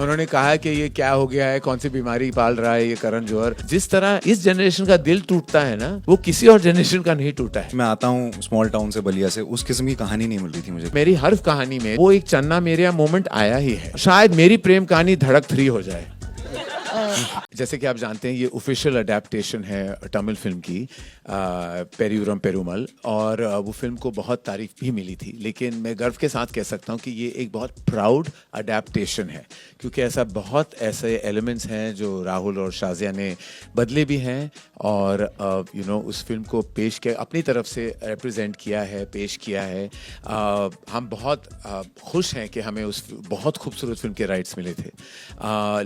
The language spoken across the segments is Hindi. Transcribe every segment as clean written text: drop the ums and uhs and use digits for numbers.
उन्होंने कहा कि ये क्या हो गया है, कौन सी बीमारी पाल रहा है ये करण जौहर। जिस तरह इस जनरेशन का दिल टूटता है ना, वो किसी और जनरेशन का नहीं टूटा है। मैं आता हूँ स्मॉल टाउन से, बलिया से, उस किस्म की कहानी नहीं मिल रही थी मुझे। मेरी हर कहानी में वो एक चन्ना मेरेया मोमेंट आया ही है। शायद मेरी प्रेम कहानी धड़क 3 हो जाए। जैसे कि आप जानते हैं ये ऑफिशियल अडेप्टेशन है तमिल फिल्म की पेरियूरम पेरुमल, और वो फिल्म को बहुत तारीफ भी मिली थी। लेकिन मैं गर्व के साथ कह सकता हूँ कि ये एक बहुत प्राउड अडेप्टेशन है, क्योंकि ऐसा बहुत ऐसे एलिमेंट्स हैं जो राहुल और शाजिया ने बदले भी हैं, और उस फिल्म को पेश किया, अपनी तरफ से रिप्रेजेंट किया है, पेश किया है। हम बहुत खुश हैं कि हमें उस बहुत खूबसूरत फिल्म के राइट्स मिले थे,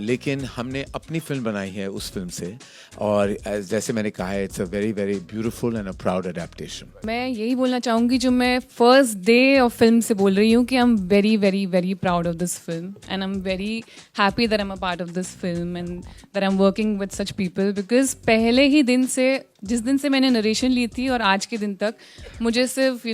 लेकिन हमने अपनी फिल्म बनाई है उस फिल्म से, और जैसे मैंने कहा है, it's a very very beautiful and a proud adaptation. मैं यही बोलना चाहूँगी जो मैं फर्स्ट डे ऑफ फिल्म से बोल रही हूँ कि I am very very very proud of this film, and I am very happy that I am a part of this film and that I am working with such people, because पहले ही दिन से, जिस दिन से मैंने नरेशन ली थी और आज के दिन तक, मुझे सिर्फ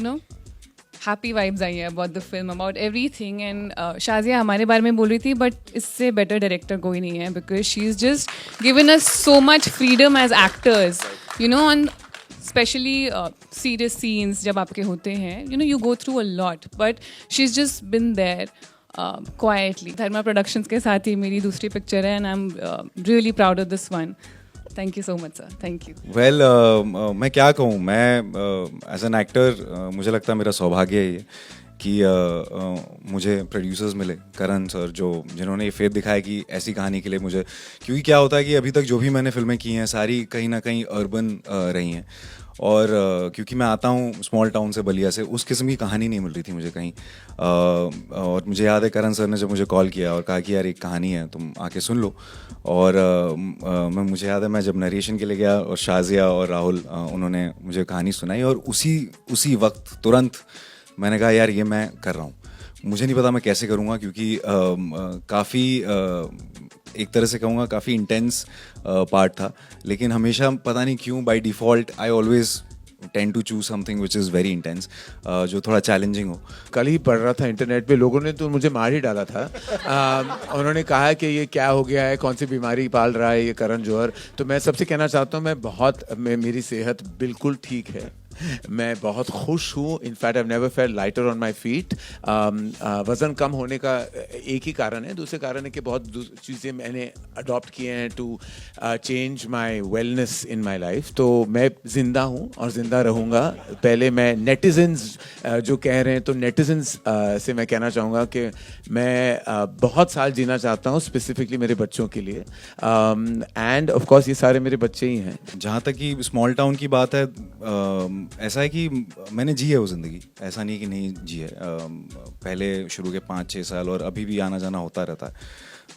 हैप्पी वाइब्स आई है about the film, about everything. And Shazia हमारे बारे में बोल रही थी, बट इससे बेटर डायरेक्टर कोई नहीं है, because she is just given us so much freedom as actors, on specially serious scenes जब आपके होते हैं, you go through a lot, but she is just been there quietly. Dharma productions के साथ ही मेरी दूसरी पिक्चर है, and I am really proud of this one. Thank you so much sir, thank you. Well, मैं क्या कहूँ, मैं एज एन एक्टर मुझे लगता है मेरा सौभाग्य है ये कि मुझे प्रोड्यूसर्स मिले, करण सर, जिन्होंने ये फेथ दिखाया कि ऐसी कहानी के लिए मुझे, क्योंकि क्या होता है कि अभी तक जो भी मैंने फिल्में की हैं सारी कहीं ना कहीं अर्बन रही हैं, और क्योंकि मैं आता हूँ स्मॉल टाउन से, बलिया से, उस किस्म की कहानी नहीं मिल रही थी मुझे कहीं। और मुझे याद है करण सर ने जब मुझे कॉल किया और कहा कि यार एक कहानी है, तुम आके सुन लो, और मुझे याद है मैं जब नरेशन के लिए गया और शाजिया और राहुल उन्होंने मुझे कहानी सुनाई, और उसी वक्त तुरंत मैंने कहा यार ये मैं कर रहा हूँ। मुझे नहीं पता मैं कैसे करूँगा, क्योंकि काफ़ी एक तरह से कहूँगा काफ़ी इंटेंस पार्ट था, लेकिन हमेशा पता नहीं क्यों by default I always tend to choose something which is very intense, जो थोड़ा चैलेंजिंग हो। कल ही पढ़ रहा था इंटरनेट पे, लोगों ने तो मुझे मार ही डाला था। उन्होंने कहा कि ये क्या हो गया है, कौन सी बीमारी पाल रहा है ये करण जौहर। तो मैं सबसे कहना चाहता हूँ, मेरी सेहत बिल्कुल ठीक है, मैं बहुत खुश हूँ। In fact I never felt lighter on my feet. वज़न कम होने का एक ही कारण है, दूसरे कारण है कि बहुत चीज़ें मैंने अडॉप्ट किए हैं to change my wellness in my life. तो मैं ज़िंदा हूँ और ज़िंदा रहूँगा। पहले मैं नेटिजन्स जो कह रहे हैं, तो नेटिजन्स से मैं कहना चाहूँगा कि मैं बहुत साल जीना चाहता हूँ, स्पेसिफिकली मेरे बच्चों के लिए, एंड ऑफ कोर्स ये सारे मेरे बच्चे ही हैं। जहाँ तक कि स्मॉल टाउन की बात है, ऐसा है कि मैंने जी है वो ज़िंदगी, ऐसा नहीं कि नहीं जी है। पहले शुरू के 5-6 साल और अभी भी आना जाना होता रहता है,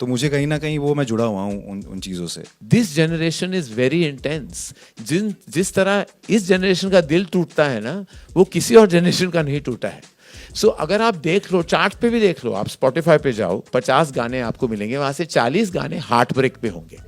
तो मुझे कहीं ना कहीं वो मैं जुड़ा हुआ हूँ उन चीज़ों से। This generation is very intense. जिस तरह इस जनरेशन का दिल टूटता है ना, वो किसी और जनरेशन का नहीं टूटा है। सो अगर आप देख लो, चार्ट पे भी देख लो, आप स्पॉटिफाई पे जाओ, 50 गाने आपको मिलेंगे, वहाँ से 40 गाने हार्ट ब्रेक पे होंगे।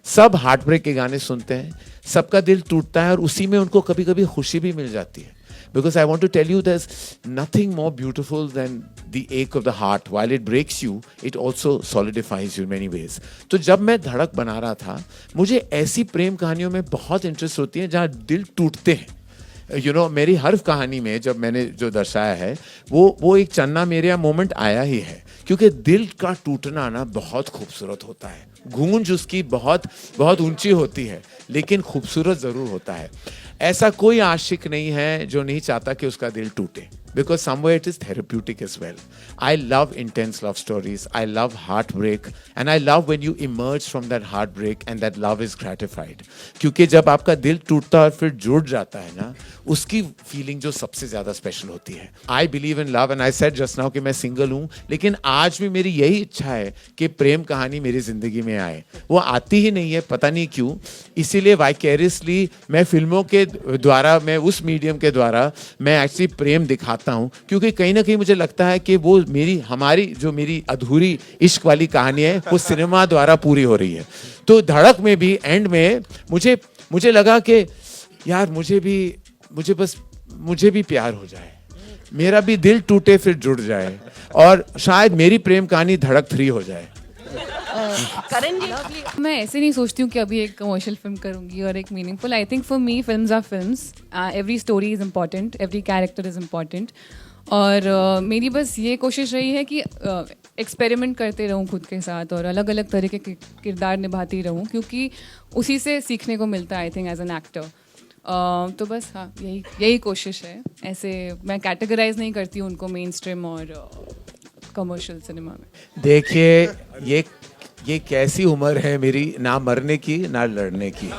सब हार्ट ब्रेक के गाने सुनते हैं, सबका दिल टूटता है, और उसी में उनको कभी कभी खुशी भी मिल जाती है। Because I want to tell you there's nothing more beautiful than the ache of the heart. While it breaks you, it also solidifies you in many ways. तो जब मैं धड़क बना रहा था, मुझे ऐसी प्रेम कहानियों में बहुत इंटरेस्ट होती है जहाँ दिल टूटते हैं। मेरी हर कहानी में जब मैंने जो दर्शाया है, वो एक चन्ना मेरेया मोमेंट आया ही है, क्योंकि दिल का टूटना ना बहुत खूबसूरत होता है। गूंज उसकी बहुत बहुत ऊंची होती है, लेकिन खूबसूरत ज़रूर होता है। ऐसा कोई आशिक नहीं है जो नहीं चाहता कि उसका दिल टूटे, because somewhere it is therapeutic as well. I love intense love stories. I love heartbreak, and I love when you emerge from that heartbreak and that love is gratified. क्योंकि जब आपका दिल टूटता और फिर जुड़ जाता है ना, उसकी फीलिंग जो सबसे ज़्यादा स्पेशल होती है। I believe in love, and I said just now कि मैं सिंगल हूँ, लेकिन आज भी मेरी यही इच्छा है कि प्रेम कहानी मेरी ज़िंदगी में आए। वो आती ही नहीं है, पता नहीं क्यों। इसीलिए वाइकेरियसली मैं फिल्मों के द्वारा, मैं उस मीडियम के द्वारा मैं एक्चुअली प्रेम दिखाता हूँ, क्योंकि कहीं ना कहीं मुझे लगता है कि वो मेरी अधूरी इश्क वाली कहानी है, वो सिनेमा द्वारा पूरी हो रही है। तो धड़क में भी एंड में मुझे लगा कि यार मुझे भी प्यार हो जाए, मेरा भी दिल टूटे फिर जुड़ जाए, और शायद मेरी प्रेम कहानी धड़क 3 हो जाए। करण जी मैं ऐसे नहीं सोचती हूँ कि अभी एक कमर्शियल फिल्म करूँगी और एक meaningful. I think for me films are films. Every story is important, every character is important. और मेरी बस ये कोशिश रही है कि एक्सपेरिमेंट करते रहूँ खुद के साथ और अलग अलग तरह के किरदार निभाती रहूँ, क्योंकि उसी से सीखने को मिलता है I think as an actor. तो बस हाँ, यही कोशिश है. ऐसे मैं कैटेगराइज नहीं करती हूँ उनको मेन स्ट्रीम और कमर्शियल सिनेमा में. देखिए ये कैसी उम्र है मेरी, ना मरने की ना लड़ने की.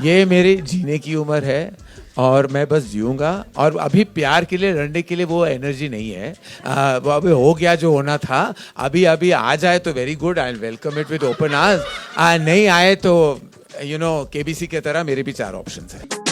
ये मेरी जीने की उम्र है और मैं बस जीऊँगा. और अभी प्यार के लिए लड़ने के लिए वो एनर्जी नहीं है. वो अभी हो गया जो होना था. अभी आ जाए तो very good, I welcome it with open arms. नहीं आए तो केबीसी के तरह मेरे भी 4 ऑप्शंस हैं.